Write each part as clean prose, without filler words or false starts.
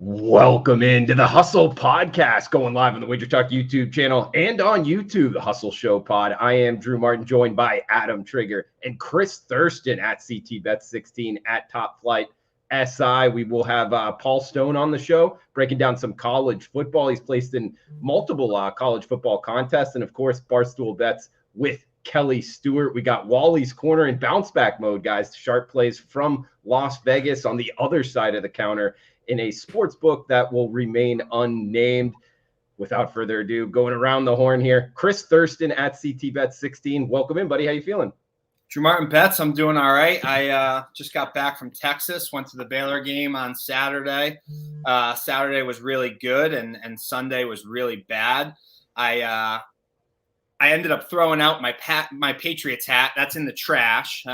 Welcome into the Hustle Podcast, going live on the WagerTalk YouTube channel and on YouTube, the Hustle Show Pod. I am Drew Martin, joined by Adam Trigger and Chris Thurston at CTBet16 at Top Flight SI. We will have Paul Stone on the show, breaking down some college football. He's placed in multiple college football contests, and of course, Barstool Bets with Kelly Stewart. We got Wally's Corner in bounce back mode, guys. Sharp plays from Las Vegas on the other side of the counter in a sports book that will remain unnamed. Without further ado, going around the horn here, Chris Thurston at CTBet16. Welcome in, buddy. How you feeling? Drew Martin Bets, I'm doing all right. I just got back from Texas, went to the Baylor game on Saturday. Saturday was really good, and Sunday was really bad. I ended up throwing out my Patriots hat. That's in the trash.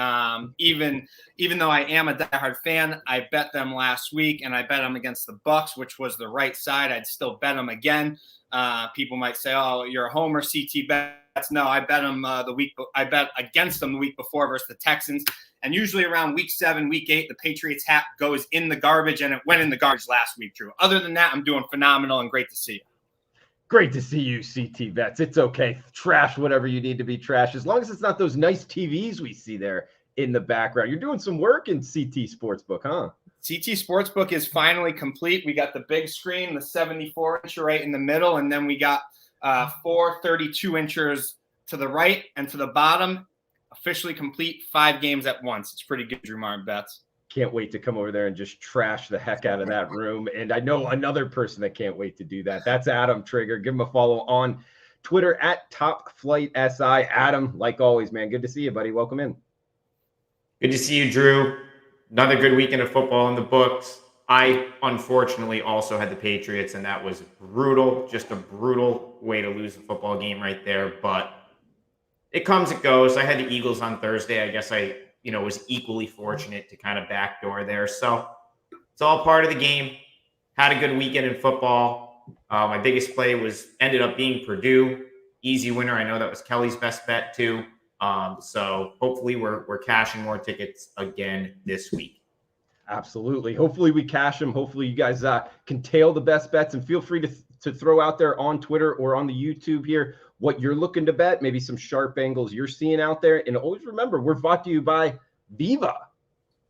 Even though I am a diehard fan, I bet them last week, and I bet them against the Bucs, which was the right side. I'd still bet them again. People might say, "Oh, you're a homer." CT bets. No, I bet them I bet against them the week before versus the Texans. And usually around week 7, week 8, the Patriots hat goes in the garbage, and it went in the garbage last week, Drew. Other than that, I'm doing phenomenal and great to see you. Great to see you, CT Bets. It's okay. Trash whatever you need to be trash, as long as it's not those nice TVs we see there in the background. You're doing some work in CT Sportsbook, huh? CT Sportsbook is finally complete. We got the big screen, the 74-incher right in the middle, and then we got 4 32-inchers to the right and to the bottom. Officially complete, 5 games at once. It's pretty good, Drew Martin Bets. Can't wait to come over there and just trash the heck out of that room. And I know another person that can't wait to do that. That's Adam Trigger. Give him a follow on Twitter at Top Flight SI. Adam, like always, man, good to see you, buddy. Welcome in. Good to see you, Drew. Another good weekend of football in the books. I unfortunately also had the Patriots, and that was brutal. Just a brutal way to lose a football game right there. But it comes, it goes. I had the Eagles on Thursday. I guess I was equally fortunate to kind of backdoor there. So it's all part of the game. Had a good weekend in football. My biggest play ended up being Purdue. Easy winner. I know that was Kelly's best bet too. So hopefully we're cashing more tickets again this week. Absolutely. Hopefully we cash them. Hopefully you guys can tail the best bets, and feel free to throw out there on Twitter or on the YouTube here what you're looking to bet, maybe some sharp angles you're seeing out there. And always remember, we're brought to you by Viva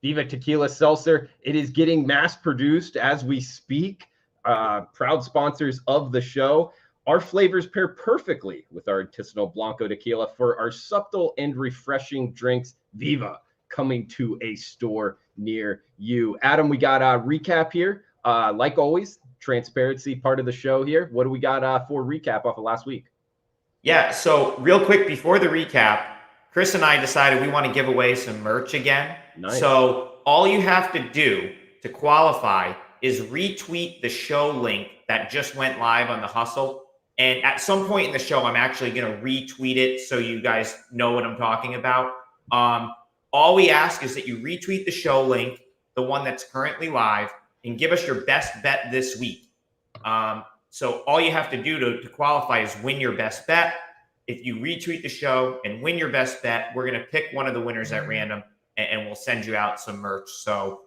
Tequila Seltzer. It is getting mass produced as we speak. Proud sponsors of the show. Our flavors pair perfectly with our artisanal Blanco tequila for our subtle and refreshing drinks. Viva, coming to a store near you. Adam, we got a recap here. Like always, transparency part of the show here. What do we got for recap off of last week? Yeah, so real quick before the recap, Chris and I decided we want to give away some merch again. Nice. So all you have to do to qualify is retweet the show link that just went live on the Hustle. And at some point in the show, I'm actually going to retweet it so you guys know what I'm talking about. All we ask is that you retweet the show link, the one that's currently live, and give us your best bet this week. So all you have to do to qualify is win your best bet. If you retweet the show and win your best bet, we're going to pick one of the winners at random, and we'll send you out some merch. So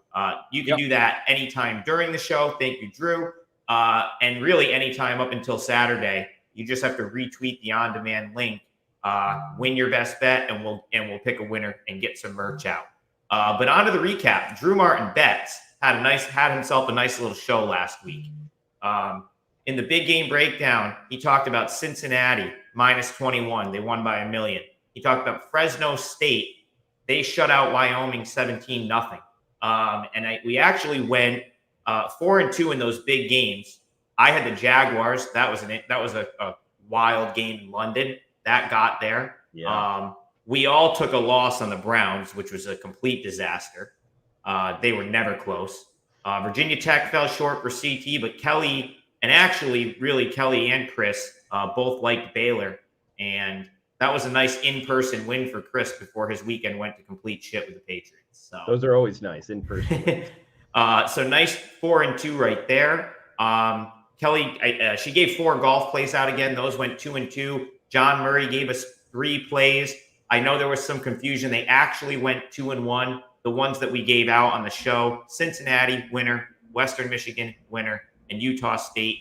you can do that anytime during the show. Thank you, Drew. And really anytime up until Saturday. You just have to retweet the on-demand link, win your best bet, and we'll pick a winner and get some merch out. But on to the recap. Drew Martin Bets had himself a nice little show last week. In the big game breakdown, he talked about Cincinnati -21. They won by 1 million. He talked about Fresno State. They shut out Wyoming 17-0. We actually went 4-2 in those big games. I had the Jaguars. That was a wild game in London. That got there. Yeah. We all took a loss on the Browns, which was a complete disaster. They were never close. Virginia Tech fell short for CT, but Kelly and Chris both liked Baylor. And that was a nice in-person win for Chris before his weekend went to complete shit with the Patriots. So those are always nice in-person wins. So nice 4-2 right there. Kelly, she gave 4 golf plays out again. Those went 2-2. John Murray gave us 3 plays. I know there was some confusion. They actually went 2-1. The ones that we gave out on the show: Cincinnati winner, Western Michigan winner, and Utah State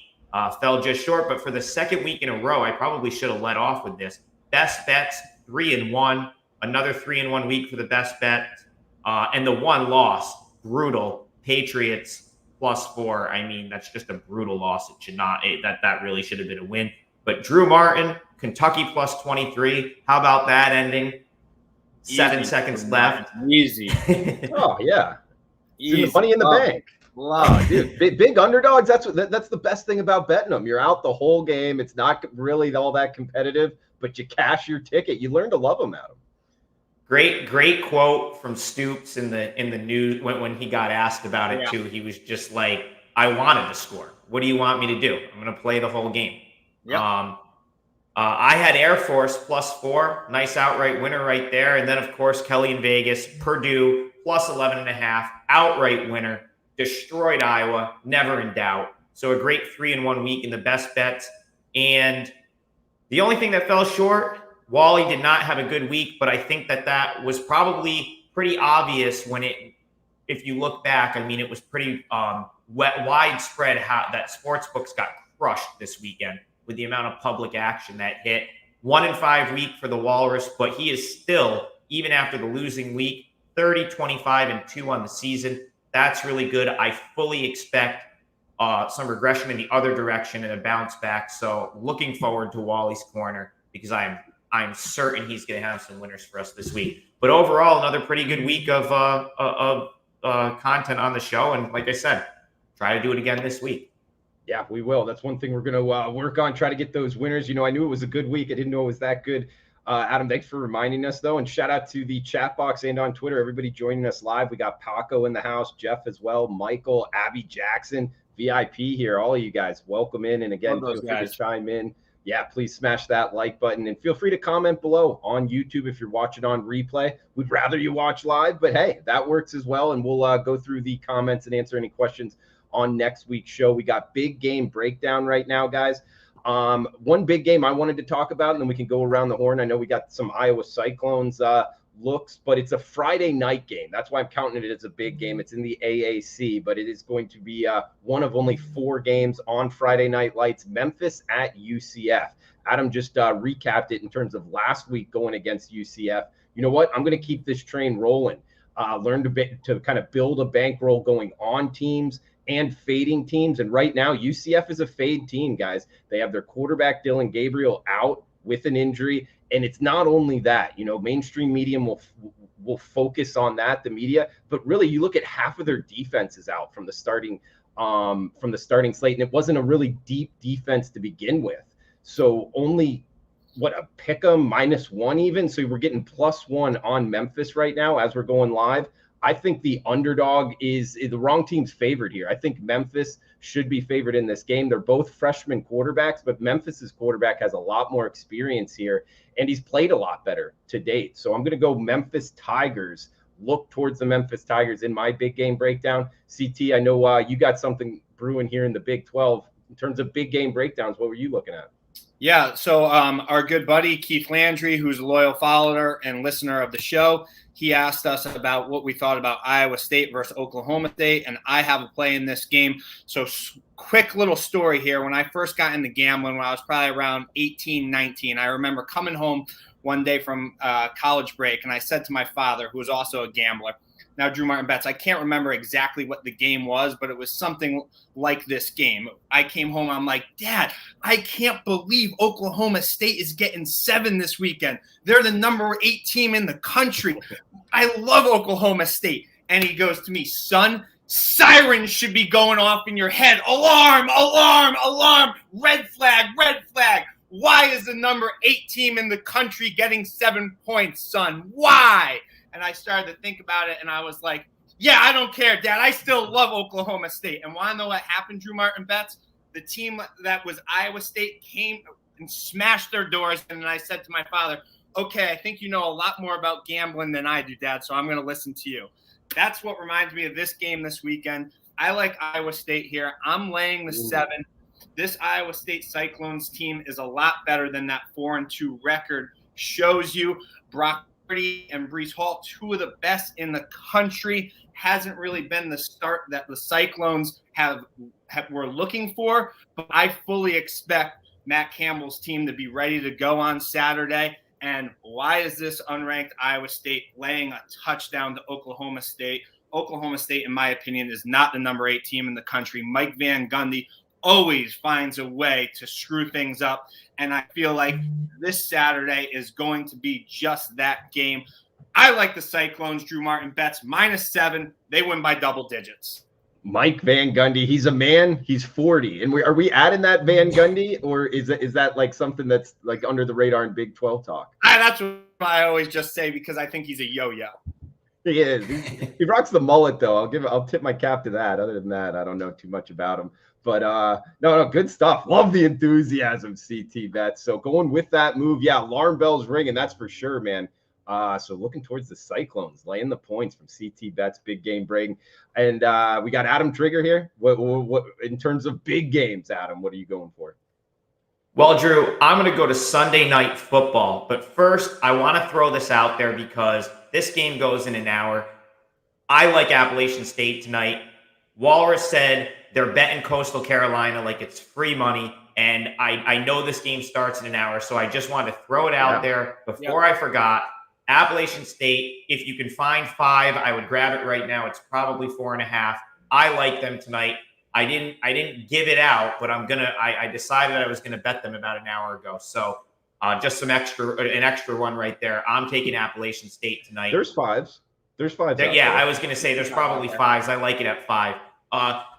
fell just short. But for the second week in a row, I probably should have led off with this. Best bets, 3-1. Another 3-1 week for the best bet. And the one loss, brutal. Patriots +4. I mean, that's just a brutal loss. It should not. That really should have been a win. But Drew Martin, Kentucky +23. How about that ending? 7 seconds left. Easy. Oh yeah. Easy. The money in the bank. Love, dude. Big underdogs. That's the best thing about betting them. You're out the whole game. It's not really all that competitive, but you cash your ticket. You learn to love them, Adam. Great quote from Stoops in the news when he got asked about it too. He was just like, "I wanted to score. What do you want me to do? I'm going to play the whole game." Yep. I had Air Force +4, nice outright winner right there, and then of course Kelly in Vegas, Purdue +11.5, outright winner, destroyed Iowa, never in doubt. So a great 3-1 week in the best bets, and the only thing that fell short. Wally did not have a good week, but I think that was probably pretty obvious if you look back. I mean, it was pretty widespread how that sports books got crushed this weekend with the amount of public action that hit. 1-5 week for the Walrus, but he is still, even after the losing week, 30-25-2 on the season. That's really good. I fully expect some regression in the other direction and a bounce back. So looking forward to Wally's corner because I'm certain he's going to have some winners for us this week. But overall, another pretty good week of content on the show. And like I said, try to do it again this week. Yeah, we will. That's one thing we're going to work on, try to get those winners. I knew it was a good week. I didn't know it was that good. Adam, thanks for reminding us, though. And shout out to the chat box and on Twitter, everybody joining us live. We got Paco in the house, Jeff as well, Michael, Abby Jackson, VIP here. All of you guys, welcome in. And again, feel free to chime in. Yeah, please smash that like button and feel free to comment below on YouTube if you're watching on replay. We'd rather you watch live, but hey, that works as well. And we'll go through the comments and answer any questions on next week's show. We got big game breakdown right now, guys. One big game I wanted to talk about, and then we can go around the horn. I know we got some Iowa Cyclones looks, but it's a Friday night game. That's why I'm counting it as a big game. It's in the AAC, but it is going to be one of only 4 games on Friday Night Lights. Memphis at UCF. Adam just recapped it in terms of last week going against UCF. You know what? I'm going to keep this train rolling. Learn to kind of build a bankroll going on teams and fading teams. And right now, UCF is a fade team, guys. They have their quarterback, Dylan Gabriel, out with an injury. And it's not only that, mainstream media will focus on that, the media, but really you look at half of their defense is out from the starting slate. And it wasn't a really deep defense to begin with. So only a pick 'em -1 even. So we're getting +1 on Memphis right now as we're going live. I think the underdog is the wrong team's favored here. I think Memphis should be favored in this game. They're both freshman quarterbacks, but Memphis's quarterback has a lot more experience here, and he's played a lot better to date. So I'm going to go Memphis Tigers. Look towards the Memphis Tigers in my big game breakdown. CT, I know you got something brewing here in the Big 12 in terms of big game breakdowns. What were you looking at? Yeah, so our good buddy Keith Landry, who's a loyal follower and listener of the show, he asked us about what we thought about Iowa State versus Oklahoma State, and I have a play in this game. So quick little story here. When I first got into gambling, when I was probably around 18, 19, I remember coming home one day from college break, and I said to my father, who was also a gambler, now Drew Martin bets, I can't remember exactly what the game was, but it was something like this game. I came home, I'm like, Dad, I can't believe Oklahoma State is getting 7 this weekend. They're the number 8 team in the country. I love Oklahoma State. And he goes to me, son, sirens should be going off in your head. Alarm, alarm, alarm, red flag, red flag. Why is the number 8 team in the country getting 7 points, son? Why? And I started to think about it, and I was like, yeah, I don't care, Dad. I still love Oklahoma State. And want to know what happened, Drew Martin bets? The team that was Iowa State came and smashed their doors, and then I said to my father, okay, I think you know a lot more about gambling than I do, Dad, so I'm going to listen to you. That's what reminds me of this game this weekend. I like Iowa State here. I'm laying the 7. This Iowa State Cyclones team is a lot better than that 4-2 record shows you. Brock and Breece Hall, 2 of the best in the country, hasn't really been the start that the Cyclones were looking for, but I fully expect Matt Campbell's team to be ready to go on Saturday. And why is this unranked Iowa State laying a touchdown to Oklahoma State? Oklahoma State, in my opinion, is not the number 8 team in the country. Mike Van Gundy always finds a way to screw things up. And I feel like this Saturday is going to be just that game. I like the Cyclones. Drew Martin bets -7. They win by double digits. Mike Van Gundy, he's a man. He's 40. And are we adding that Van Gundy, or is that like something that's like under the radar in Big 12 talk? That's what I always just say because I think he's a yo-yo. He is. He rocks the mullet though. I'll tip my cap to that. Other than that, I don't know too much about him. But no, good stuff. Love the enthusiasm, CT Bets. So going with that move, yeah, alarm bells ringing. That's for sure, man. So looking towards the Cyclones, laying the points from CT Bets, big game breaking. And we got Adam Trigger here. What in terms of big games, Adam, what are you going for? Well, Drew, I'm going to go to Sunday Night Football. But first, I want to throw this out there because this game goes in an hour. I like Appalachian State tonight. Walrus said they're betting Coastal Carolina like it's free money. And I know this game starts in an hour, so I just wanted to throw it out there before I forgot. Appalachian State, if you can find 5, I would grab it right now. It's probably 4.5. I like them tonight. I didn't give it out, but I decided I was gonna bet them about an hour ago. So just an extra one right there. I'm taking Appalachian State tonight. There's 5s. There's 5s. Yeah, I was gonna say there's probably 5s. I like it at 5.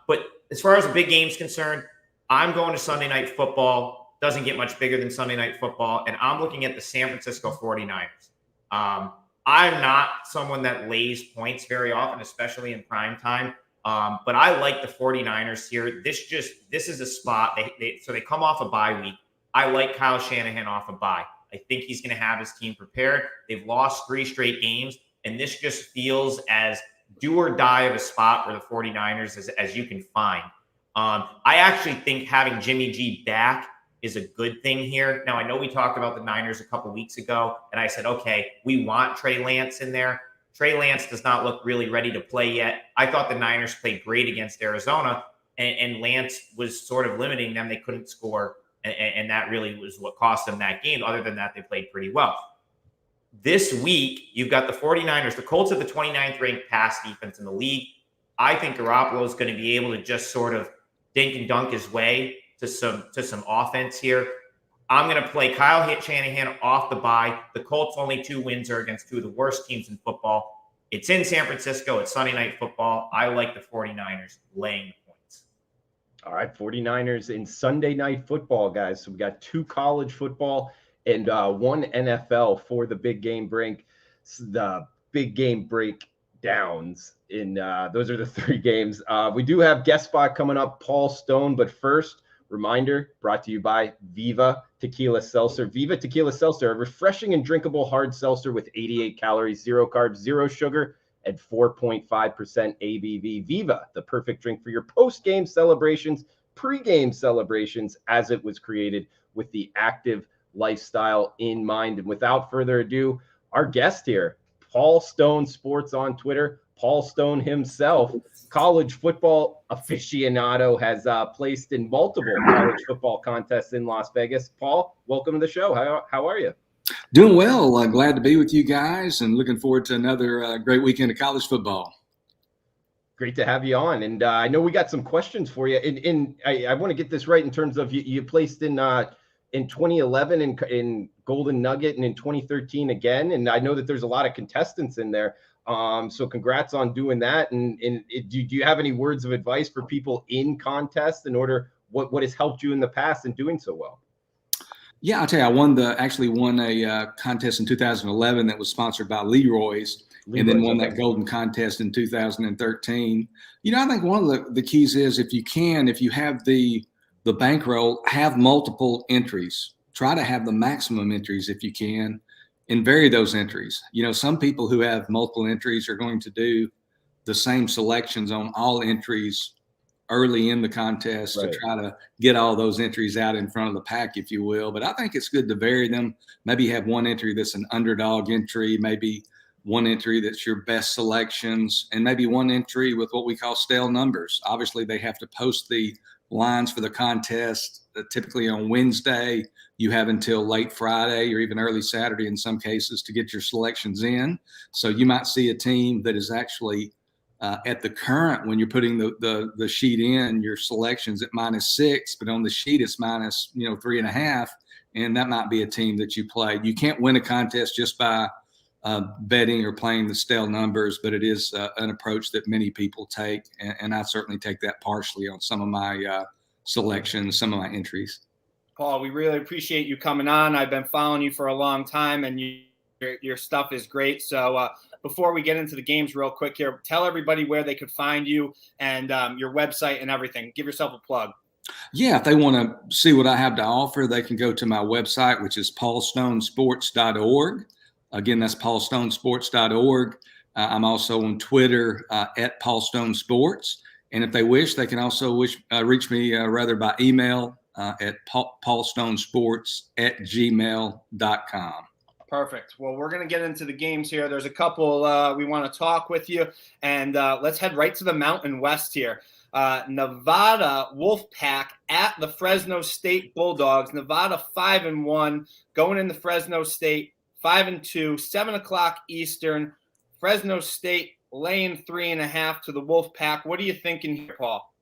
But as far as the big game's concerned, I'm going to Sunday Night Football. Doesn't get much bigger than Sunday Night Football, and I'm looking at the San Francisco 49ers. I'm not someone that lays points very often, especially in prime time. But I like the 49ers here. This is a spot. So they come off a bye week. I like Kyle Shanahan off a bye. I think he's going to have his team prepared. They've lost 3 straight games, and this just feels as do or die of a spot for the 49ers as you can find. I actually think having Jimmy G back is a good thing here. Now, I know we talked about the Niners a couple weeks ago, and I said, okay, we want Trey Lance in there. Trey Lance does not look really ready to play yet. I thought the Niners played great against Arizona, and Lance was sort of limiting them. They couldn't score, and that really was what cost them that game. Other than that, they played pretty well. This week, you've got the 49ers. The Colts are the 29th ranked pass defense in the league. I think Garoppolo is going to be able to just sort of dink and dunk his way to some offense here. I'm going to play Kyle Shanahan off the bye. The Colts' only 2 wins are against 2 of the worst teams in football. It's in San Francisco. It's Sunday Night Football. I like the 49ers laying the points. All right, 49ers in Sunday Night Football, guys. So we got 2 college football and 1 NFL for the big game break. The big game breakdowns. Those are the 3 games. We do have guest spot coming up, Paul Stone. But first, reminder brought to you by Viva Tequila Seltzer. Viva Tequila Seltzer, a refreshing and drinkable hard seltzer with 88 calories, 0 carbs, 0 sugar, and 4.5% ABV. Viva, the perfect drink for your post-game celebrations, pre-game celebrations, as it was created with the active lifestyle in mind. And without further ado, our guest here, Paul Stone Sports on Twitter. Paul Stone himself, college football aficionado, has placed in multiple college football contests in Las Vegas. Paul, welcome to the show. How are you? Doing well. Glad to be with you guys and looking forward to another great weekend of college football. Great to have you on. And I know we got some questions for you. And I want to get this right in terms of you placed in 2011 in Golden Nugget and in 2013 again. And I know that there's a lot of contestants in there. So congrats on doing that. And do you have any words of advice for people in contests in order what has helped you in the past in doing so well? Yeah, I'll tell you, I actually won a contest in 2011 that was sponsored by Leroy's, and then won that golden contest in 2013. I think one of the keys is if you have the bankroll, have multiple entries. Try to have the maximum entries if you can, and vary those entries. Some people who have multiple entries are going to do the same selections on all entries early in the contest to try to get all those entries out in front of the pack, if you will. But I think it's good to vary them. Maybe have one entry that's an underdog entry, maybe one entry that's your best selections, and maybe one entry with what we call stale numbers. Obviously, they have to post the lines for the contest typically on Wednesday. You have until late Friday or even early Saturday in some cases to get your selections in. So you might see a team that is actually at the current, when you're putting the sheet in, your selections at -6, but on the sheet it's minus 3.5, and that might be a team that you play. You can't win a contest just by betting or playing the stale numbers, but it is an approach that many people take, and I certainly take that partially on some of my selections, some of my entries. Paul, we really appreciate you coming on. I've been following you for a long time, and your stuff is great. So before we get into the games real quick here, tell everybody where they could find you and your website and everything. Give yourself a plug. Yeah, if they want to see what I have to offer, they can go to my website, which is paulstonesports.org. Again, that's paulstonesports.org. I'm also on Twitter at paulstonesports. And if they wish, they can also reach me rather by email at paulstonesports@gmail.com. Perfect. Well, we're going to get into the games here. There's a couple we want to talk with you. And let's head right to the Mountain West here. Nevada Wolfpack at the Fresno State Bulldogs. Nevada 5-1, going into Fresno State 5-2, 7 o'clock Eastern. Fresno State laying 3.5 to the Wolfpack. What are you thinking here, Paul?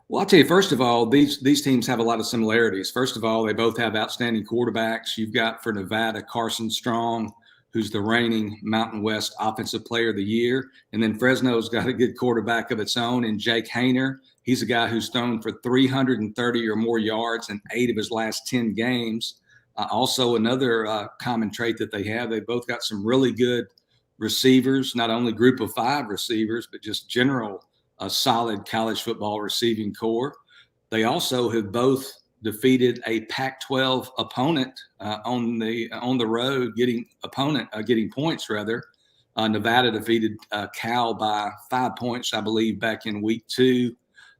Well, I'll tell you, first of all, these teams have a lot of similarities. First of all, they both have outstanding quarterbacks. You've got for Nevada, Carson Strong, who's the reigning Mountain West Offensive Player of the Year. And then Fresno's got a good quarterback of its own in Jake Hayner. He's a guy who's thrown for 330 or more yards in 8 of his last 10 games. Also, another common trait that they have, they both got some really good receivers, not only group of 5 receivers, but just general solid college football receiving core. They also have both defeated a Pac-12 opponent on the road, getting points rather. Nevada defeated Cal by 5 points, I believe, back in week 2.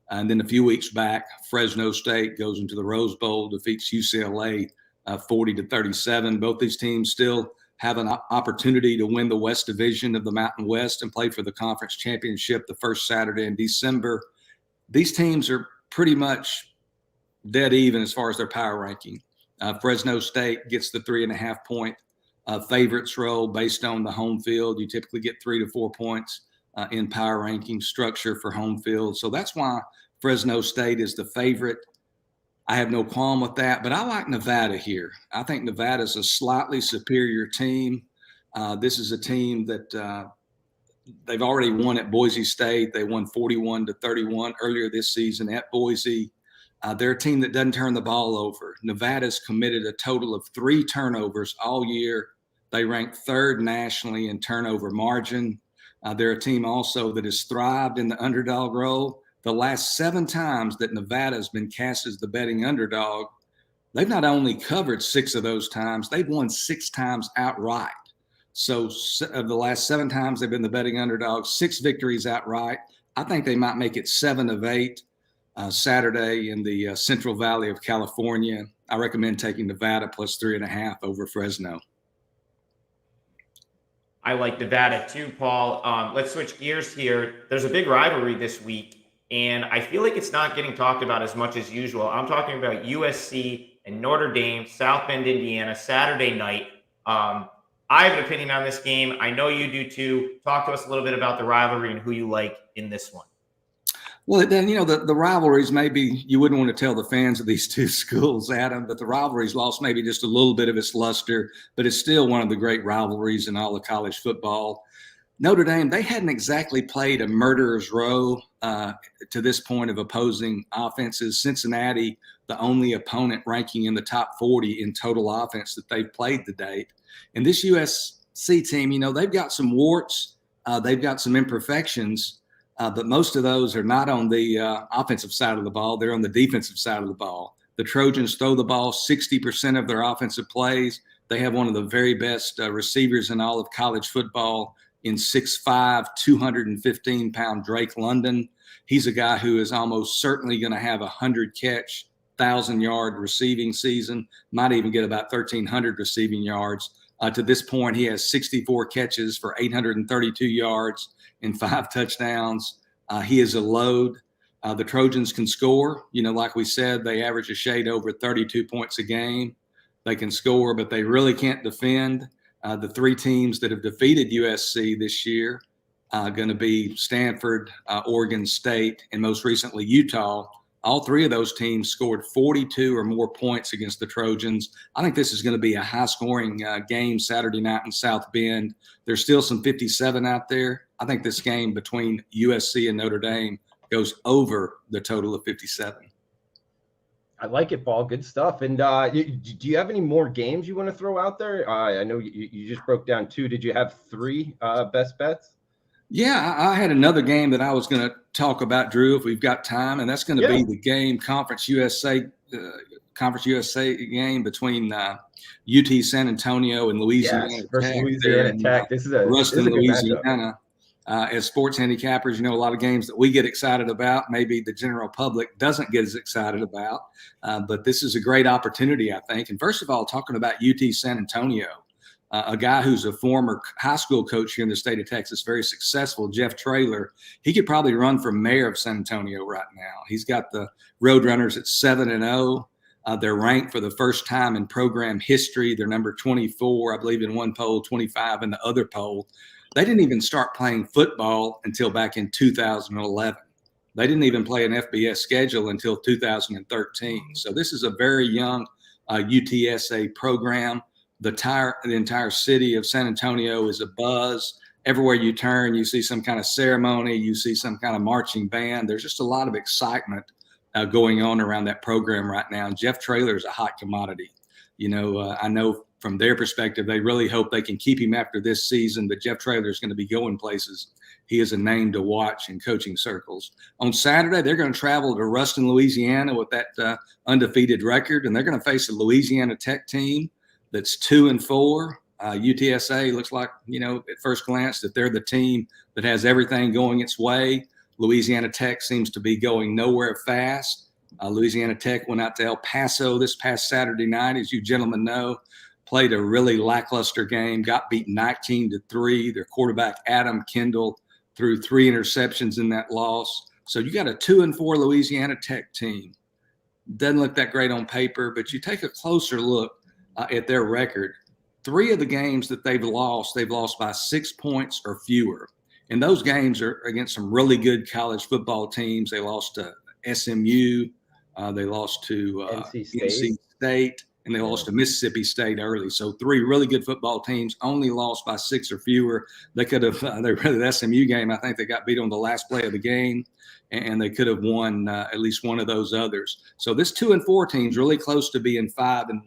And then a few weeks back, Fresno State goes into the Rose Bowl, defeats UCLA 40-37. Both these teams still have an opportunity to win the West Division of the Mountain West and play for the conference championship the first Saturday in December. These teams are pretty much dead even as far as their power ranking. Fresno State gets the 3.5-point favorites role based on the home field. You typically get 3 to 4 points in power ranking structure for home field. So that's why Fresno State is the favorite. I have no qualm with that, but I like Nevada here. I think Nevada's a slightly superior team. This is a team that they've already won at Boise State. They won 41-31 earlier this season at Boise. They're a team that doesn't turn the ball over. Nevada's committed a total of 3 turnovers all year. They rank 3rd nationally in turnover margin. They're a team also that has thrived in the underdog role. The last 7 times that Nevada has been cast as the betting underdog, they've not only covered 6 of those times, they've won 6 times outright. So of the last 7 times they've been the betting underdog, 6 victories outright. I think they might make it 7 of 8 Saturday in the Central Valley of California. I recommend taking Nevada plus 3.5 over Fresno. I like Nevada too, Paul. Let's switch gears here. There's a big rivalry this week, and I feel like it's not getting talked about as much as usual. I'm talking about USC and Notre Dame, South Bend, Indiana, Saturday night. I have an opinion on this game. I know you do too. Talk to us a little bit about the rivalry and who you like in this one. Well, then, the rivalries, maybe you wouldn't want to tell the fans of these 2 schools, Adam, but the rivalries lost maybe just a little bit of its luster, but it's still one of the great rivalries in all of college football. Notre Dame, they hadn't exactly played a murderer's row to this point of opposing offenses. Cincinnati, the only opponent ranking in the top 40 in total offense that they've played to date. And this USC team, they've got some warts, they've got some imperfections, but most of those are not on the offensive side of the ball. They're on the defensive side of the ball. The Trojans throw the ball 60% of their offensive plays. They have one of the very best receivers in all of college football in 6'5", 215-pound Drake London. He's a guy who is almost certainly going to have 100-catch, 1,000-yard receiving season, might even get about 1,300 receiving yards. To this point, he has 64 catches for 832 yards and 5 touchdowns. He is a load. The Trojans can score. Like we said, they average a shade over 32 points a game. They can score, but they really can't defend. The 3 teams that have defeated USC this year are going to be Stanford, Oregon State, and most recently Utah. All 3 of those teams scored 42 or more points against the Trojans. I think this is going to be a high-scoring game Saturday night in South Bend. There's still some 57 out there. I think this game between USC and Notre Dame goes over the total of 57. I like it, Paul. Good stuff. And do you have any more games you want to throw out there? I know you just broke down 2. Did you have 3 best bets? Yeah, I had another game that I was going to talk about, Drew, if we've got time, and that's going to be the game Conference USA game between UT San Antonio and Louisiana versus Tech. Louisiana Tech. This is a Ruston, good Louisiana. As sports handicappers, a lot of games that we get excited about, maybe the general public doesn't get as excited about. But this is a great opportunity, I think. And first of all, talking about UT San Antonio, a guy who's a former high school coach here in the state of Texas, very successful, Jeff Traylor, he could probably run for mayor of San Antonio right now. He's got the Roadrunners at 7-0. They're ranked for the first time in program history. They're number 24, I believe, in one poll, 25 in the other poll. They didn't even start playing football until back in 2011. They didn't even play an FBS schedule until 2013. So this is a very young UTSA program. The entire city of San Antonio is abuzz. Everywhere you turn, you see some kind of ceremony, you see some kind of marching band. There's just a lot of excitement going on around that program right now. And Jeff Traylor is a hot commodity. I know from their perspective, they really hope they can keep him after this season, but Jeff Traylor is going to be going places. He is a name to watch in coaching circles. On Saturday, they're going to travel to Ruston, Louisiana with that undefeated record, and they're going to face a Louisiana Tech team that's 2-4. UTSA looks like, at first glance, that they're the team that has everything going its way. Louisiana Tech seems to be going nowhere fast. Louisiana Tech went out to El Paso this past Saturday night, as you gentlemen know, played a really lackluster game, got beat 19-3. Their quarterback, Adam Kendall, threw 3 interceptions in that loss. So you got a 2-4 Louisiana Tech team. Doesn't look that great on paper, but you take a closer look at their record. 3 of the games that they've lost by 6 points or fewer. And those games are against some really good college football teams. They lost to SMU. They lost to NC State. And they lost to Mississippi State early. So 3 really good football teams only lost by 6 or fewer. They could have, the SMU game, I think they got beat on the last play of the game, and they could have won at least one of those others. So this 2-4 team's really close to being 5-1.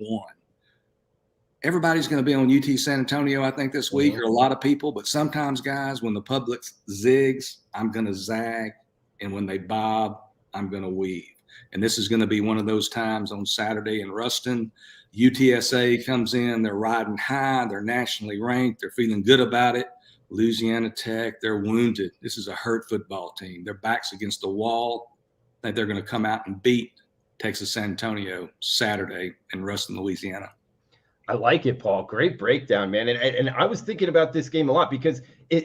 Everybody's going to be on UT San Antonio, I think, this week, or a lot of people. But sometimes, guys, when the public zigs, I'm going to zag. And when they bob, I'm going to weave. And this is going to be one of those times on Saturday in Ruston. UTSA comes in, they're riding high, they're nationally ranked, they're feeling good about it. Louisiana Tech, they're wounded. This is a hurt football team. Their back's against the wall. I think they're going to come out and beat Texas San Antonio Saturday in Ruston, Louisiana. I like it, Paul. Great breakdown, man. And I was thinking about this game a lot because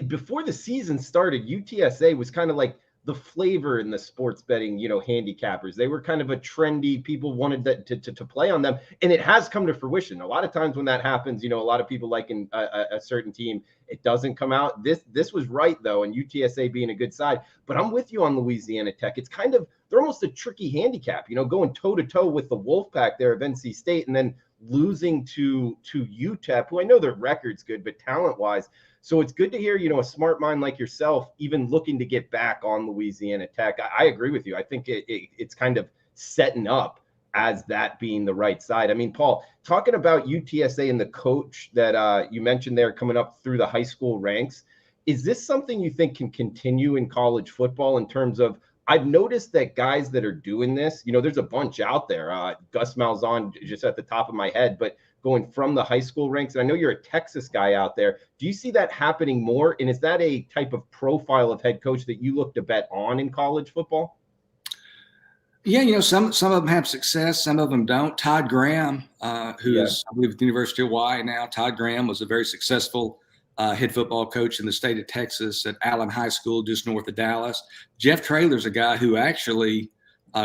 before the season started, UTSA was kind of like the flavor in the sports betting, handicappers. They were kind of a trendy, people wanted to play on them. And it has come to fruition. A lot of times when that happens, a lot of people like in a certain team, it doesn't come out. This was right, though, and UTSA being a good side. But I'm with you on Louisiana Tech. It's kind of, they're almost a tricky handicap, going toe-to-toe with the Wolfpack there of NC State and then losing to UTEP, who I know their record's good, but talent-wise. So it's good to hear, a smart mind like yourself even looking to get back on Louisiana Tech. I agree with you. I think it's kind of setting up as that being the right side. I mean, Paul, talking about UTSA and the coach that you mentioned there coming up through the high school ranks, is this something you think can continue in college football in terms of, I've noticed that guys that are doing this, there's a bunch out there. Gus Malzahn just at the top of my head, but going from the high school ranks, and I know you're a Texas guy out there. Do you see that happening more? And is that a type of profile of head coach that you look to bet on in college football? Yeah, some of them have success, some of them don't. Todd Graham, who's I believe at the University of Hawaii now. Todd Graham was a very successful head football coach in the state of Texas at Allen High School, just north of Dallas. Jeff Traylor's a guy who actually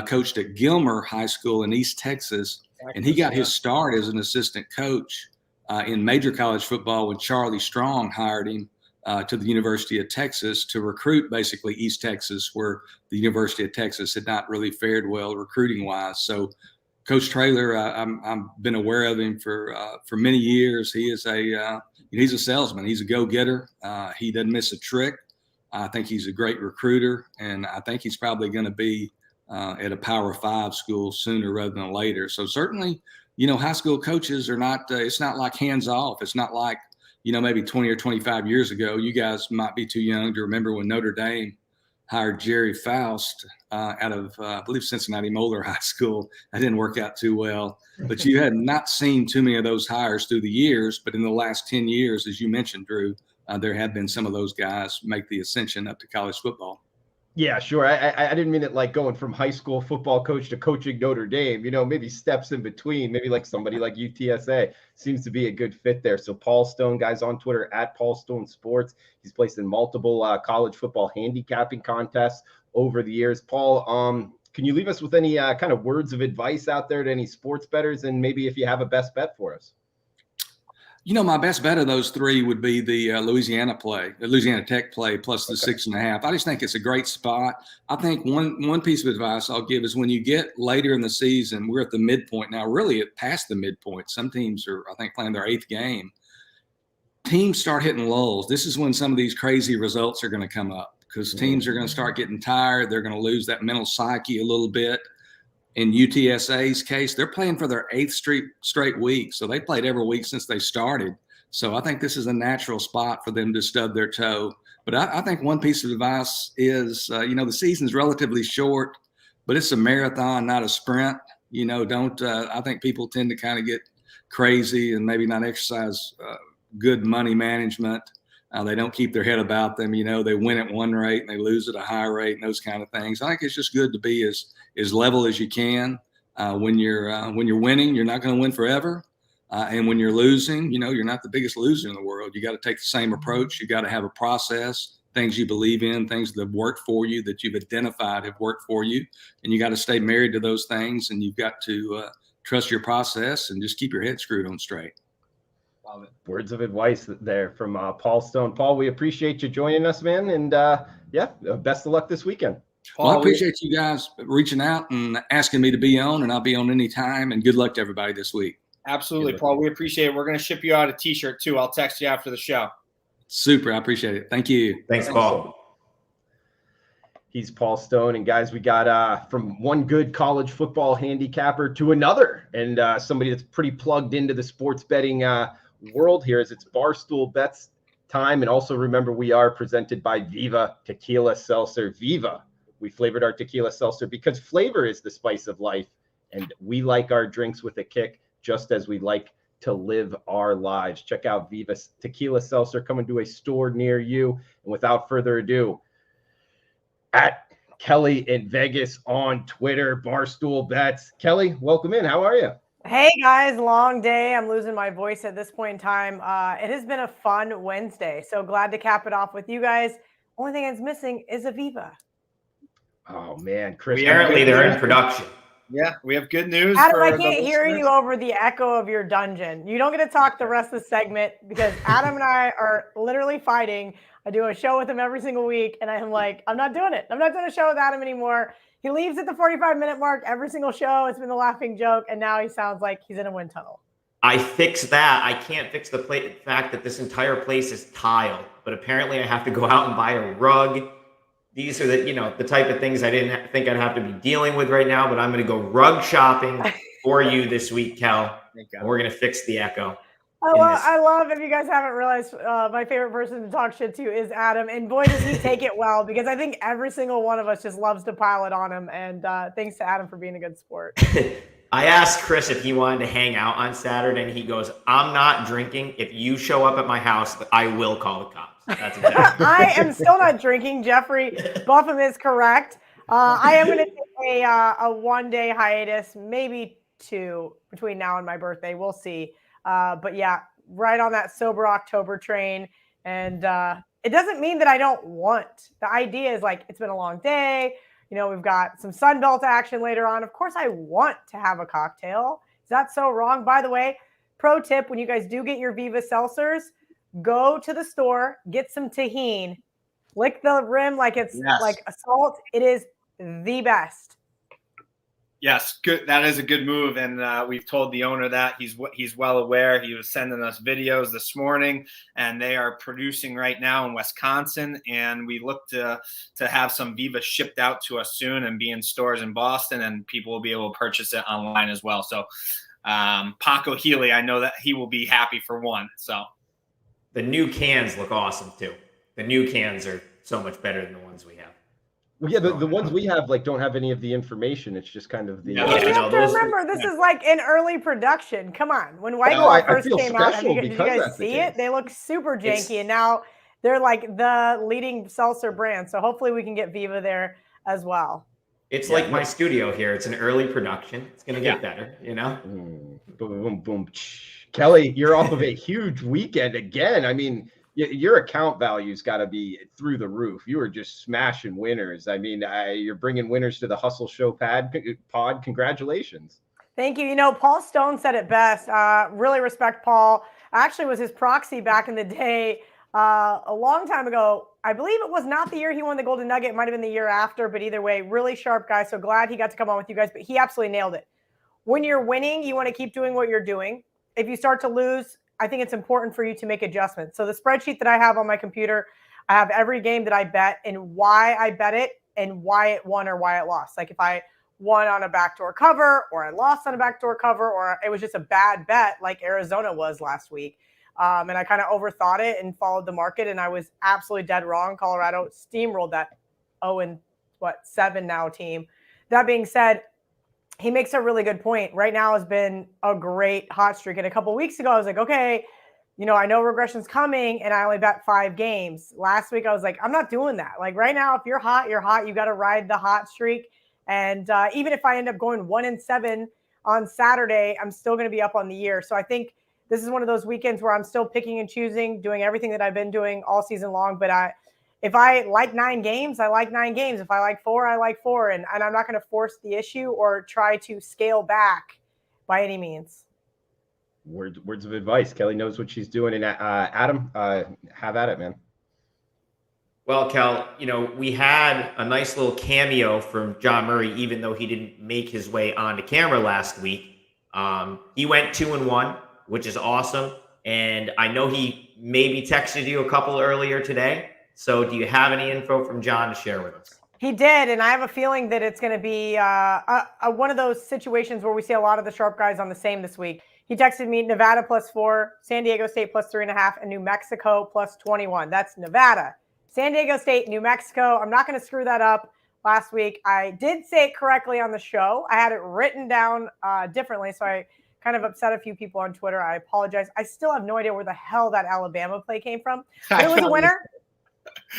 coached at Gilmer High School in East Texas, and he got his start as an assistant coach in major college football when Charlie Strong hired him to the University of Texas to recruit basically East Texas, where the University of Texas had not really fared well recruiting wise. So Coach Traylor, I've been aware of him for many years. He is he's a salesman. He's a go-getter. He doesn't miss a trick. I think he's a great recruiter, and I think he's probably going to be at a Power 5 school sooner rather than later. So certainly, high school coaches are not. It's not like hands off. It's not like maybe 20 or 25 years ago. You guys might be too young to remember when Notre Dame hired Jerry Faust out of, I believe, Cincinnati Moeller High School. That didn't work out too well. But you had not seen too many of those hires through the years. But in the last 10 years, as you mentioned, Drew, there have been some of those guys make the ascension up to college football. Yeah, sure. I didn't mean it like going from high school football coach to coaching Notre Dame, maybe steps in between, maybe like somebody like UTSA seems to be a good fit there. So Paul Stone, guys on Twitter at Paul Stone Sports. He's placed in multiple college football handicapping contests over the years. Paul, can you leave us with any kind of words of advice out there to any sports bettors, and maybe if you have a best bet for us? My best bet of those three would be the Louisiana Tech play plus the 6.5. I just think it's a great spot. I think one piece of advice I'll give is when you get later in the season, we're at the midpoint now, really past the midpoint. Some teams are, I think, playing their 8th game. Teams start hitting lulls. This is when some of these crazy results are going to come up because teams are going to start getting tired. They're going to lose that mental psyche a little bit. In UTSA's case, they're playing for their 8th straight week. So they played every week since they started. So I think this is a natural spot for them to stub their toe. But I think one piece of advice is, the season's relatively short, but it's a marathon, not a sprint. I think people tend to kind of get crazy and maybe not exercise good money management. They don't keep their head about them. They win at one rate and they lose at a high rate and those kind of things. I think it's just good to be as level as you can. When you're winning, you're not going to win forever. And when you're losing, you're not the biggest loser in the world. You got to take the same approach. You got to have a process, things you believe in, things that have worked for you, that you've identified have worked for you. And you got to stay married to those things. And you've got to trust your process and just keep your head screwed on straight. Love it. Words of advice there from Paul Stone. Paul, we appreciate you joining us, man. And best of luck this weekend. Paul, I appreciate you guys reaching out and asking me to be on, and I'll be on any time. And good luck to everybody this week. Absolutely, Paul. We appreciate it. We're going to ship you out a T-shirt too. I'll text you after the show. Super. I appreciate it. Thank you. Thanks, Paul. He's Paul Stone. And guys, we got from one good college football handicapper to another, and somebody that's pretty plugged into the sports betting world here, as it's Barstool Bets time. And also remember, we are presented by Viva Tequila Seltzer. Viva, we flavored our tequila seltzer because flavor is the spice of life, and we like our drinks with a kick, just as we like to live our lives. Check out Viva Tequila Seltzer coming to a store near you. And without further ado, at Kelly in Vegas on Twitter, Barstool Bets. Kelly, welcome in. How are you? Hey guys, long day. I'm losing my voice at this point in time. It has been a fun Wednesday. So glad to cap it off with you guys. Only thing that's missing is Aviva. Oh man, Chris. Apparently they're in production. Yeah, we have good news. Adam, I can't hear you over the echo of your dungeon. You don't get to talk the rest of the segment because Adam and I are literally fighting. I do a show with him every single week, and I'm like, I'm not doing it. I'm not doing a show with Adam anymore. He leaves at the 45-minute mark every single show. It's been the laughing joke, and now he sounds like he's in a wind tunnel. I fixed that. I can't fix the fact that this entire place is tiled, but apparently I have to go out and buy a rug. These are the type of things I didn't think I'd have to be dealing with right now, but I'm going to go rug shopping for you this week, Kel. And we're going to fix the echo. I love, if you guys haven't realized, my favorite person to talk shit to is Adam. And boy, does he take it well, because I think every single one of us just loves to pile it on him. And thanks to Adam for being a good sport. I asked Chris if he wanted to hang out on Saturday, and he goes, I'm not drinking. If you show up at my house, I will call the cops. That's exactly. I am still not drinking. Jeffrey Buffum is correct. I am going to take a 1 day hiatus, maybe 2 between now and my birthday. We'll see. But yeah, right on that sober October train. And it doesn't mean that I don't want. The idea is like, it's been a long day. You know, we've got some Sunbelt action later on. Of course, I want to have a cocktail. Is that so wrong? By the way, pro tip, when you guys do get your Viva seltzers, go to the store, get some tahini, lick the rim like it's like a salt. It is the best. Yes, good. That is a good move, and we've told the owner that he's well aware. He was sending us videos this morning, and they are producing right now in Wisconsin. And we look to have some Viva shipped out to us soon and be in stores in Boston, and people will be able to purchase it online as well. So, Paco Healy, I know that he will be happy for one. So, the new cans look awesome too. The new cans are so much better than the ones we have. Well, yeah, the ones we have don't have any of the information. It's just kind of the. You have to remember, this is like in early production. Come on, when White Claw first came out, did you guys see it? They look super janky, and now they're like the leading seltzer brand. So hopefully we can get Viva there as well. It's like my studio here. It's an early production. It's gonna get better, you know. Boom, boom, boom. Kelly, you're off of a huge weekend again. I mean, your account value's got to be through the roof. You were just smashing winners. I mean, you're bringing winners to the Hustle Show pod. Congratulations. Thank you. You know, Paul Stone said it best. Really respect Paul. Actually was his proxy back in the day a long time ago. I believe it was not the year he won the Golden Nugget. It might have been the year after, but either way, really sharp guy. So glad he got to come on with you guys, but he absolutely nailed it. When you're winning, you want to keep doing what you're doing. If you start to lose, I think it's important for you to make adjustments. So the spreadsheet that I have on my computer, I have every game that I bet and why I bet it and why it won or why it lost. Like if I won on a backdoor cover or I lost on a backdoor cover or it was just a bad bet like Arizona was last week. And I kind of overthought it and followed the market, and I was absolutely dead wrong. Colorado steamrolled that 0-7 now team. That being said, he makes a really good point. Right now has been a great hot streak. And a couple of weeks ago, I was like, okay, you know, I know regression's coming, and I only bet 5 games. Last week, I was like, I'm not doing that. Like right now, if you're hot, you're hot. You got to ride the hot streak. And even if I end up going 1-7 on Saturday, I'm still going to be up on the year. So I think this is one of those weekends where I'm still picking and choosing, doing everything that I've been doing all season long. But if I like 9 games, I like 9 games. If I like 4, I like 4. And I'm not going to force the issue or try to scale back by any means. Words of advice. Kelly knows what she's doing. And Adam, have at it, man. Well, Kel, you know, we had a nice little cameo from John Murray, even though he didn't make his way onto camera last week. He went 2-1, which is awesome. And I know he maybe texted you a couple earlier today. So do you have any info from John to share with us? He did, and I have a feeling that it's going to be one of those situations where we see a lot of the sharp guys on the same this week. He texted me Nevada +4, San Diego State +3.5, and New Mexico +21. That's Nevada, San Diego State, New Mexico. I'm not going to screw that up. Last week, I did say it correctly on the show. I had it written down differently, so I kind of upset a few people on Twitter. I apologize. I still have no idea where the hell that Alabama play came from. But it was a winner.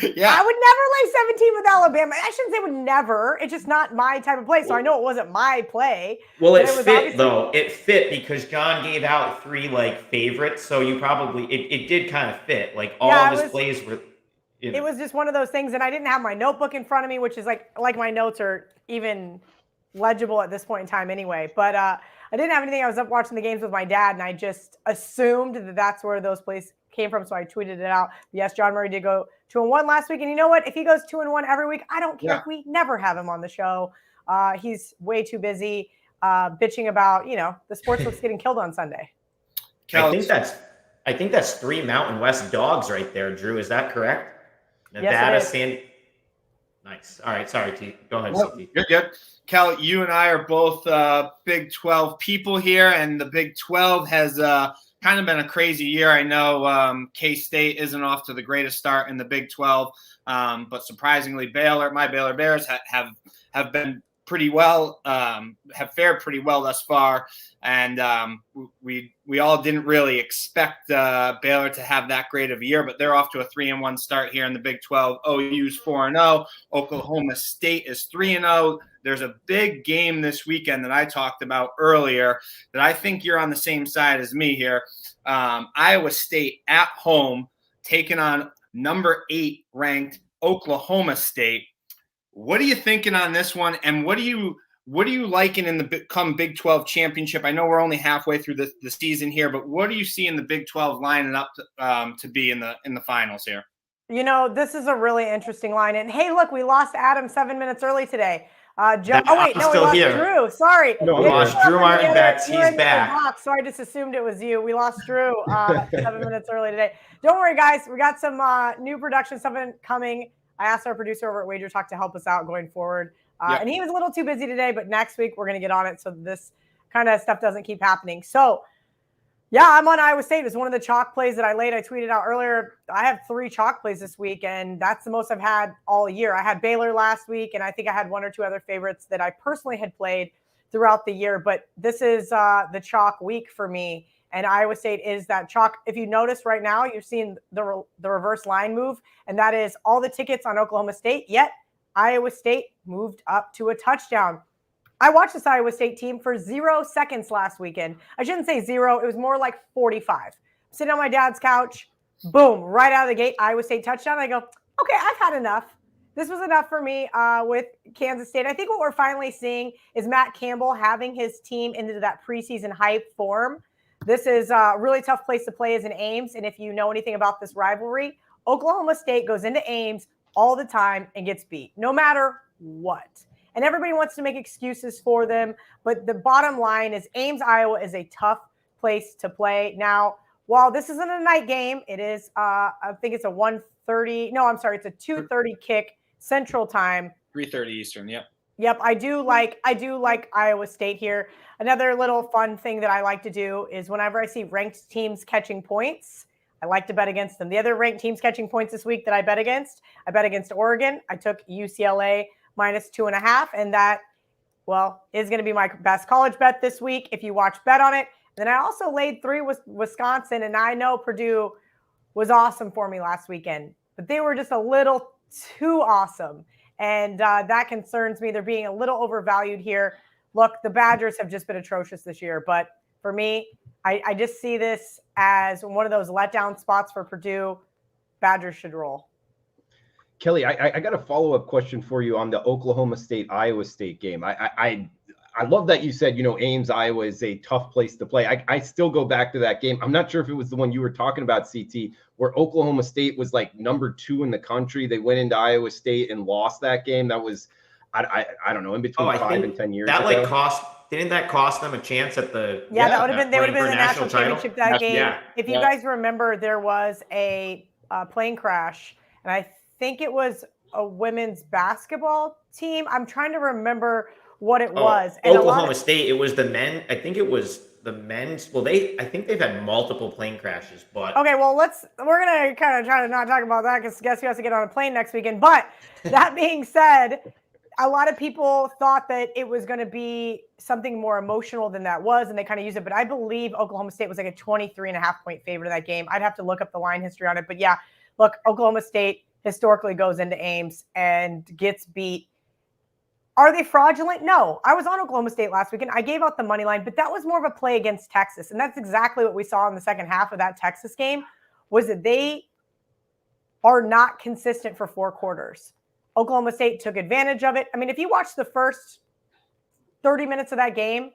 Yeah, I would never lay 17 with Alabama. I shouldn't say would never. It's just not my type of play. So I know it wasn't my play. Well, it fit though. It fit because John gave out 3 like favorites. So you probably it did kind of fit. Like all of his plays were. You know. It was just one of those things, and I didn't have my notebook in front of me, which is like my notes are even legible at this point in time anyway. But I didn't have anything. I was up watching the games with my dad, and I just assumed that that's where those plays came from. So I tweeted it out. Yes, John Murray did go 2-1 last week. And you know what? If he goes 2-1 every week, I don't care if we never have him on the show. He's way too busy bitching about, you know, the sports book's getting killed on Sunday. I think that's 3 Mountain West dogs right there, Drew. Is that correct? Nevada, yes, Nice. All right. Sorry, T. Go ahead, well, CT. You're good. Cal, you and I are both Big 12 people here, and the Big 12 has kind of been a crazy year. I know K-State isn't off to the greatest start in the Big 12, but surprisingly, my Baylor Bears have been pretty well, have fared pretty well thus far. And we all didn't really expect Baylor to have that great of a year, but they're off to a 3-1 start here in the Big 12. OU's 4-0. Oklahoma State is 3-0. There's a big game this weekend that I talked about earlier that I think you're on the same side as me here. Iowa State at home taking on number 8 ranked Oklahoma State. What are you thinking on this one? And what are you liking in the come Big 12 championship? I know we're only halfway through the season here, but what do you see in the Big 12 lining up to be in the finals here? This is a really interesting line. And hey, look, we lost Adam 7 minutes early today. Still we lost here. Drew. Sorry. No, we lost Drew Martin back. He's back. So I just assumed it was you. We lost Drew 7 minutes early today. Don't worry, guys. We got some new production stuff coming. I asked our producer over at WagerTalk to help us out going forward. And he was a little too busy today, but next week we're going to get on it so this kind of stuff doesn't keep happening. So, yeah, I'm on Iowa State. It was one of the chalk plays that I laid. I tweeted out earlier. I have 3 chalk plays this week, and that's the most I've had all year. I had Baylor last week, and I think I had 1 or 2 other favorites that I personally had played throughout the year. But this is the chalk week for me, and Iowa State is that chalk. If you notice right now, you're seeing the reverse line move, and that is all the tickets on Oklahoma State, yet Iowa State moved up to a touchdown. I watched this Iowa State team for 0 seconds last weekend. I shouldn't say 0. It was more like 45. Sitting on my dad's couch, boom, right out of the gate, Iowa State touchdown. I go, okay, I've had enough. This was enough for me with Kansas State. I think what we're finally seeing is Matt Campbell having his team into that preseason hype form. This is a really tough place to play as in Ames. And if you know anything about this rivalry, Oklahoma State goes into Ames all the time and gets beat, no matter what. And everybody wants to make excuses for them. But the bottom line is Ames, Iowa is a tough place to play. Now, while this isn't a night game, it is, I think it's a 1:30. No, I'm sorry. It's a 2:30 kick Central Time. 3:30 Eastern. Yep. Yep. I do like Iowa State here. Another little fun thing that I like to do is whenever I see ranked teams catching points, I like to bet against them. The other ranked teams catching points this week that I bet against Oregon. I took UCLA -2.5, and that, is going to be my best college bet this week if you watch Bet on It. And then I also laid 3 with Wisconsin, and I know Purdue was awesome for me last weekend, but they were just a little too awesome, and that concerns me. They're being a little overvalued here. Look, the Badgers have just been atrocious this year, but for me, I just see this as one of those letdown spots for Purdue. Badgers should roll. Kelly, I got a follow-up question for you on the Oklahoma State Iowa State game. I love that you said, Ames, Iowa is a tough place to play. I still go back to that game. I'm not sure if it was the one you were talking about, CT, where Oklahoma State was like number 2 in the country. They went into Iowa State and lost that game. That was, I don't know, in between 5 and 10 years that ago. Didn't that cost them a chance at the that would have been, they would have been in the national championship that game. Yeah. If you guys remember, there was a plane crash, and I think it was a women's basketball team. I'm trying to remember what it was. And Oklahoma State, it was the men. I think it was the men's. Well, I think they've had multiple plane crashes, but okay. Well, we're going to kind of try to not talk about that because guess who has to get on a plane next weekend. But that being said, a lot of people thought that it was going to be something more emotional than that was, and they kind of used it. But I believe Oklahoma State was like a 23.5-point favorite in that game. I'd have to look up the line history on it. But yeah, look, Oklahoma State historically goes into Ames and gets beat. Are they fraudulent? No. I was on Oklahoma State last weekend. I gave out the money line, but that was more of a play against Texas. And that's exactly what we saw in the second half of that Texas game, was that they are not consistent for 4 quarters. Oklahoma State took advantage of it. I mean, if you watch the first 30 minutes of that game,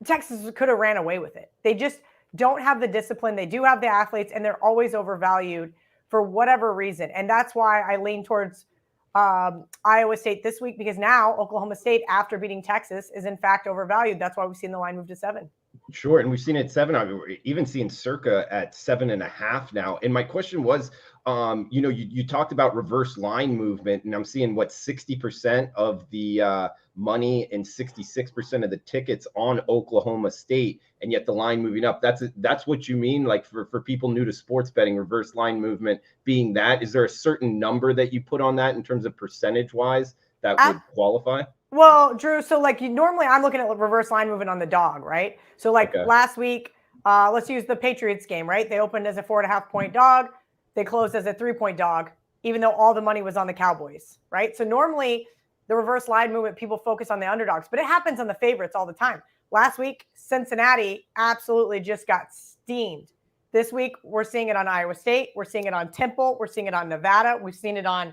Texas could have ran away with it. They just don't have the discipline. They do have the athletes, and they're always overvalued for whatever reason. And that's why I lean towards Iowa State this week, because now Oklahoma State, after beating Texas, is in fact overvalued. That's why we've seen the line move to 7. Sure. And we've seen it at 7. We're even seeing circa at 7.5 now. And my question was, you talked about reverse line movement, and I'm seeing 60% of the money and 66% of the tickets on Oklahoma State, and yet the line moving up. That's what you mean, like for people new to sports betting, reverse line movement being that. Is there a certain number that you put on that in terms of percentage wise that would qualify? Well, Drew, so like normally I'm looking at reverse line movement on the dog, right? So like last week, let's use the Patriots game, right? They opened as a 4.5-point dog. They closed as a 3-point dog, even though all the money was on the Cowboys, right? So normally the reverse line movement, people focus on the underdogs, but it happens on the favorites all the time. Last week, Cincinnati absolutely just got steamed. This week, we're seeing it on Iowa State. We're seeing it on Temple. We're seeing it on Nevada. We've seen it on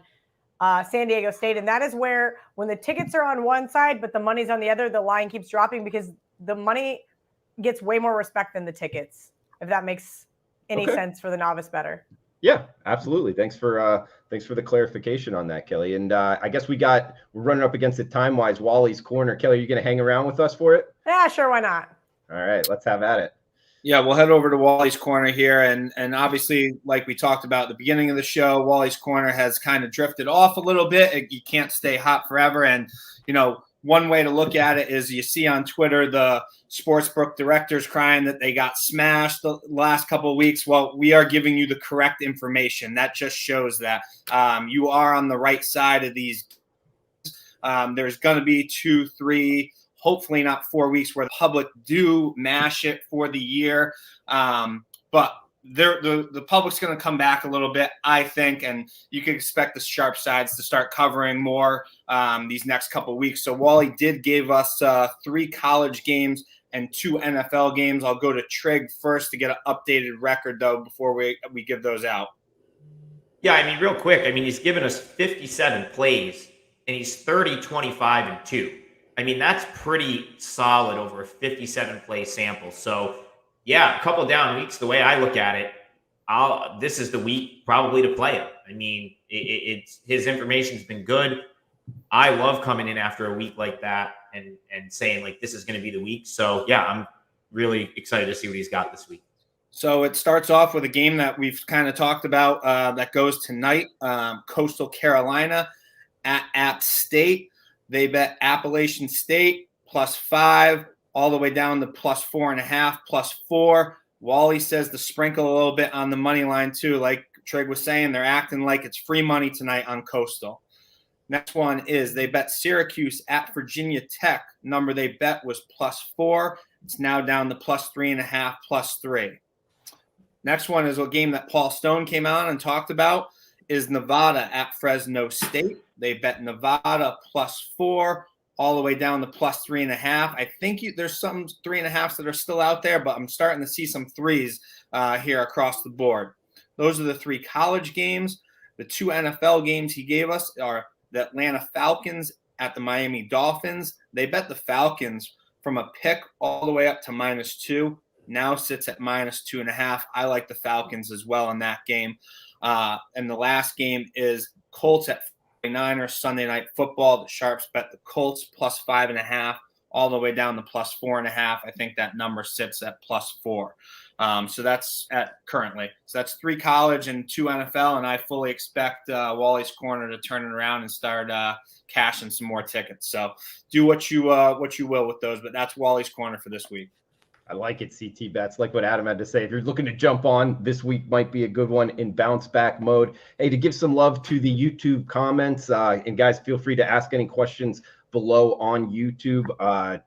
San Diego State. And that is where when the tickets are on one side, but the money's on the other, the line keeps dropping because the money gets way more respect than the tickets, if that makes any sense for the novice bettor. Yeah, absolutely. Thanks for the clarification on that, Kelly. And I guess we're running up against it time-wise. Wally's Corner. Kelly, are you going to hang around with us for it? Yeah, sure. Why not? All right, let's have at it. Yeah, we'll head over to Wally's Corner here. And obviously, like we talked about at the beginning of the show, Wally's Corner has kind of drifted off a little bit. You can't stay hot forever. And, one way to look at it is you see on Twitter the sportsbook directors crying that they got smashed the last couple of weeks. Well, we are giving you the correct information. That just shows that you are on the right side of these. There's going to be 2, 3, hopefully not 4 weeks where the public do mash it for the year. But the public's going to come back a little bit, I think, and you can expect the sharp sides to start covering more these next couple of weeks. So Wally did give us 3 college games and 2 NFL games. I'll go to Trig first to get an updated record, though, before we give those out. Yeah, real quick, he's given us 57 plays, and he's 30, 25, and 2. That's pretty solid over a 57-play sample. So, yeah, a couple down weeks, the way I look at it, this is the week probably to play him. It's his information's been good. I love coming in after a week like that and saying, like, this is going to be the week. So, yeah, I'm really excited to see what he's got this week. So it starts off with a game that we've kind of talked about that goes tonight, Coastal Carolina at App State. They bet Appalachian State +5 all the way down to +4.5, +4. Wally says to sprinkle a little bit on the money line too. Like Trig was saying, they're acting like it's free money tonight on Coastal. Next one is they bet Syracuse at Virginia Tech. Number they bet was +4. It's now down to +3.5, +3. Next one is a game that Paul Stone came out and talked about is Nevada at Fresno State. They bet Nevada +4 all the way down to +3.5. I think there's some 3.5s that are still out there, but I'm starting to see some 3s here across the board. Those are the 3 college games. The 2 NFL games he gave us are the Atlanta Falcons at the Miami Dolphins. They bet the Falcons from a pick all the way up to -2. Now sits at -2.5. I like the Falcons as well in that game. And the last game is Colts at 49ers Sunday Night Football. The Sharps bet the Colts +5.5 all the way down to +4.5. I think that number sits at +4. So that's at currently. So that's 3 college and 2 NFL, and I fully expect Wally's Corner to turn it around and start cashing some more tickets. So do what you will with those, but that's Wally's Corner for this week. I like it, CT Bets. Like what Adam had to say. If you're looking to jump on, this week might be a good one in bounce back mode. Hey, to give some love to the YouTube comments, and guys, feel free to ask any questions below on YouTube.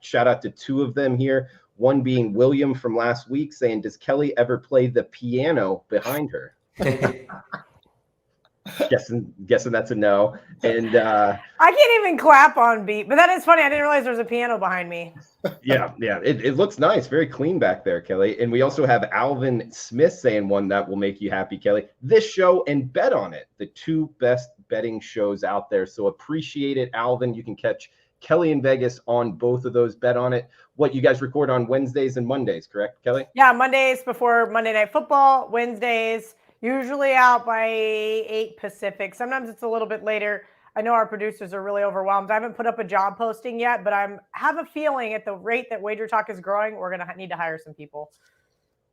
Shout out to 2 of them here. One being William from last week saying, does Kelly ever play the piano behind her? Guessing that's a no. And I can't even clap on beat, but that is funny. I didn't realize there was a piano behind me. Yeah. It looks nice. Very clean back there, Kelly. And we also have Alvin Smith saying one that will make you happy, Kelly. This show and Bet on It, the 2 best betting shows out there. So appreciate it, Alvin. You can catch Kelly in Vegas on both of those. Bet on It. What, you guys record on Wednesdays and Mondays, correct, Kelly? Yeah, Mondays before Monday Night Football, Wednesdays usually out by 8 Pacific. Sometimes it's a little bit later. I know our producers are really overwhelmed. I haven't put up a job posting yet, but have a feeling at the rate that WagerTalk is growing, we're going to need to hire some people.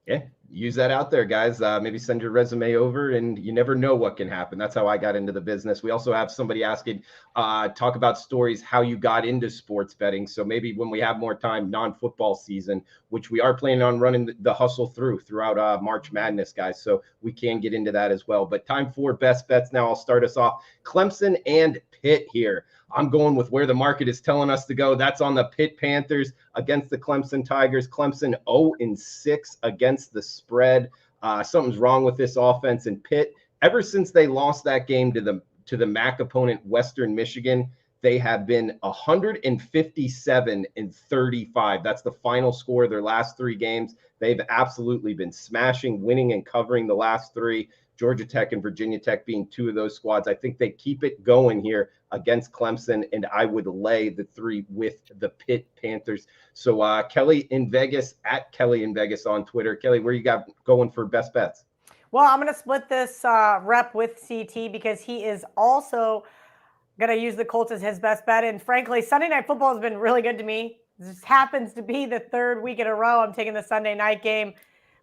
Yeah, use that out there, guys. Maybe send your resume over, and you never know what can happen. That's how I got into the business. We also have somebody asking, talk about stories, how you got into sports betting. So maybe when we have more time, non-football season, which we are planning on running the hustle throughout March Madness, guys. So we can get into that as well. But time for best bets now. I'll start us off. Clemson and Pitt here. I'm going with where the market is telling us to go. That's on the Pitt Panthers against the Clemson Tigers. Clemson 0-6 against the spread. Something's wrong with this offense. And Pitt, ever since they lost that game to the MAC opponent Western Michigan, they have been 157-35. That's the final score of their last 3 games. They've absolutely been smashing, winning, and covering the last 3. Georgia Tech and Virginia Tech being 2 of those squads. I think they keep it going here against Clemson, and I would lay the 3 with the Pitt Panthers. So Kelly in Vegas, at Kelly in Vegas on Twitter. Kelly, where you got going for best bets? Well, I'm going to split this rep with CT because he is also going to use the Colts as his best bet. And frankly, Sunday Night Football has been really good to me. This happens to be the 3rd week in a row I'm taking the Sunday night game.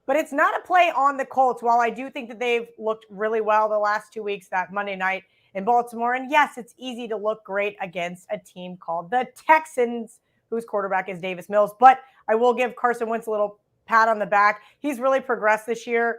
But it's not a play on the Colts. While I do think that they've looked really well the last 2 weeks, that Monday night in Baltimore. And yes, it's easy to look great against a team called the Texans, whose quarterback is Davis Mills. But I will give Carson Wentz a little pat on the back. He's really progressed this year.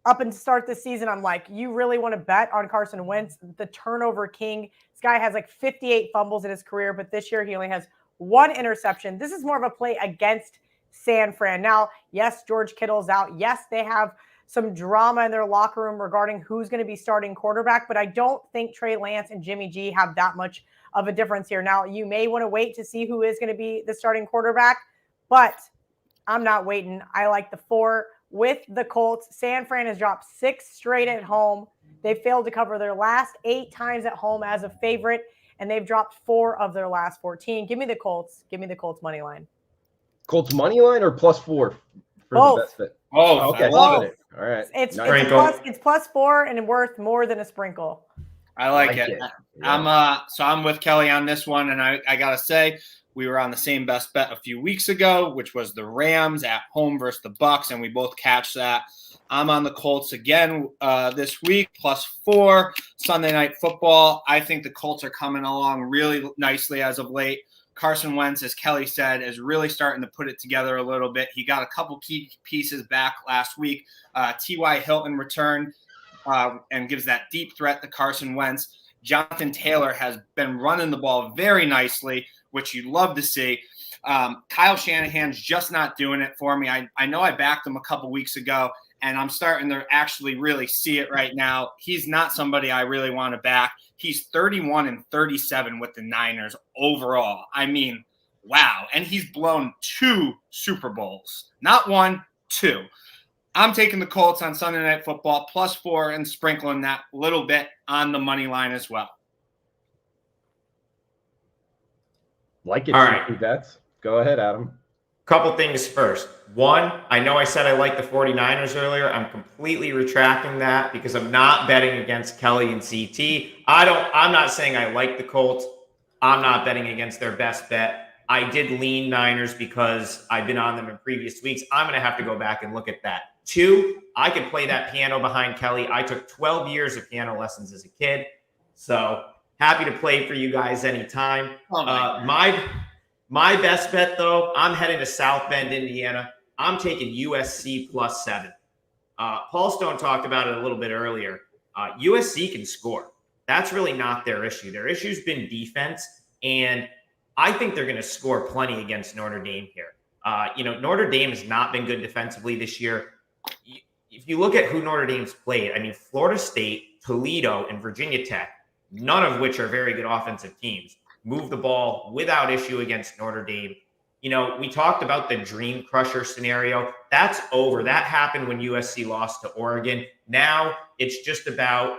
Up and start this season, I'm like, you really want to bet on Carson Wentz, the turnover king. This guy has like 58 fumbles in his career, but this year he only has 1 interception. This is more of a play against San Fran. Now, yes, George Kittle's out. Yes, they have some drama in their locker room regarding who's going to be starting quarterback, but I don't think Trey Lance and Jimmy G have that much of a difference here. Now, you may want to wait to see who is going to be the starting quarterback, but I'm not waiting. I like the 4 with the Colts. San Fran has dropped 6 straight at home. They failed to cover their last 8 times at home as a favorite, and they've dropped 4 of their last 14. Give me the Colts. Give me the Colts money line. Colts money line or +4 for Both. the best bet? Oh, Okay. Both. All right. It's Nice. it's +4 and worth more than a sprinkle. I like it. Yeah. I'm with Kelly on this one, and I gotta say, we were on the same best bet a few weeks ago, which was the Rams at home versus the Bucks, and we both catch that. I'm on the Colts again this week, +4 Sunday Night Football. I think the Colts are coming along really nicely as of late. Carson Wentz, as Kelly said, is really starting to put it together a little bit. He got a couple key pieces back last week. T.Y. Hilton returned and gives that deep threat to Carson Wentz. Jonathan Taylor has been running the ball very nicely, which you'd love to see. Kyle Shanahan's just not doing it for me. I know I backed him a couple weeks ago, and I'm starting to actually really see it right now. He's not somebody I really want to back. He's 31-37 with the Niners overall. I mean, wow. And he's blown 2 Super Bowls. Not 1, 2. I'm taking the Colts on Sunday Night Football, +4, and sprinkling that little bit on the money line as well. Like it. All right. Bets. Go ahead, Adam. Couple things first. One, I know I said I like the 49ers earlier. I'm completely retracting that because I'm not betting against Kelly and CT. I'm not saying I like the Colts. I'm not betting against their best bet. I did lean Niners because I've been on them in previous weeks. I'm going to have to go back and look at that. 2, I could play that piano behind Kelly. I took 12 years of piano lessons as a kid. So happy to play for you guys anytime. My best bet, though, I'm heading to South Bend, Indiana. I'm taking USC +7. Paul Stone talked about it a little bit earlier. USC can score. That's really not their issue. Their issue's been defense, and I think they're going to score plenty against Notre Dame here. Notre Dame has not been good defensively this year. If you look at who Notre Dame's played, I mean, Florida State, Toledo, and Virginia Tech, none of which are very good offensive teams, move the ball without issue against Notre Dame. We talked about the dream crusher scenario. That's over. That happened when USC lost to Oregon. Now it's just about,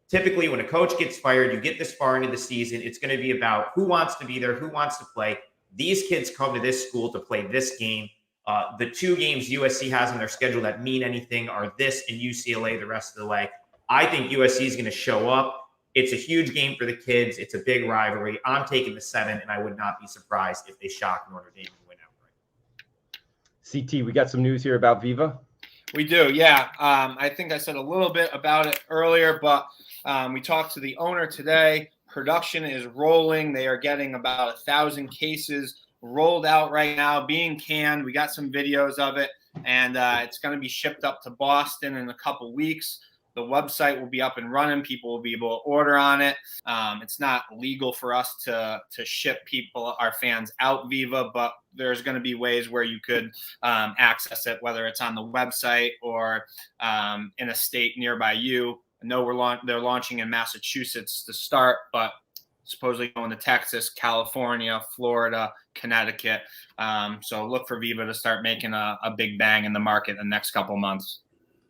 typically when a coach gets fired, you get this far into the season, it's going to be about who wants to be there, who wants to play. These kids come to this school to play this game. The 2 games USC has on their schedule that mean anything are this and UCLA the rest of the way. I think USC is going to show up. It's a huge game for the kids. It's a big rivalry. I'm taking the 7, and I would not be surprised if they shock Notre Dame and win outright. CT, we got some news here about Viva. We do, yeah. I think I said a little bit about it earlier, but we talked to the owner today. Production is rolling. They are getting about 1,000 cases rolled out right now, being canned. We got some videos of it, and it's going to be shipped up to Boston in a couple weeks. The website will be up and running. People will be able to order on it. It's not legal for us to ship people, our fans, out Viva, but there's going to be ways where you could access it, whether it's on the website or in a state nearby you. I know they're launching in Massachusetts to start, but supposedly going to Texas, California, Florida, Connecticut. So look for Viva to start making a big bang in the market in the next couple months.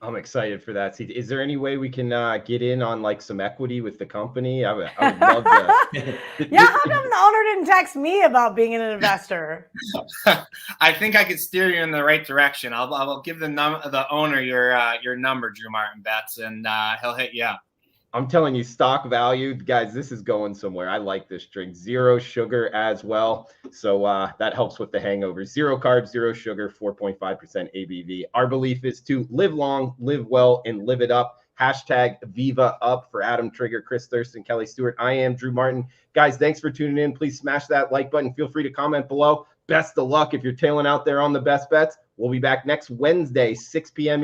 I'm excited for that. Is there any way we can get in on like some equity with the company? I would love to. Yeah, how come the owner didn't text me about being an investor? I think I could steer you in the right direction. I'll give the owner your number, Drew Martin Betts, and he'll hit you up. I'm telling you, stock value, guys, this is going somewhere. I like this drink. 0 sugar as well. So that helps with the hangover. 0 carbs, 0 sugar, 4.5% ABV. Our belief is to live long, live well, and live it up. Hashtag Viva Up for Adam, Trigger, Chris Thurston, Kelly Stewart. I am Drew Martin. Guys, thanks for tuning in. Please smash that like button. Feel free to comment below. Best of luck if you're tailing out there on the best bets. We'll be back next Wednesday, 6 p.m.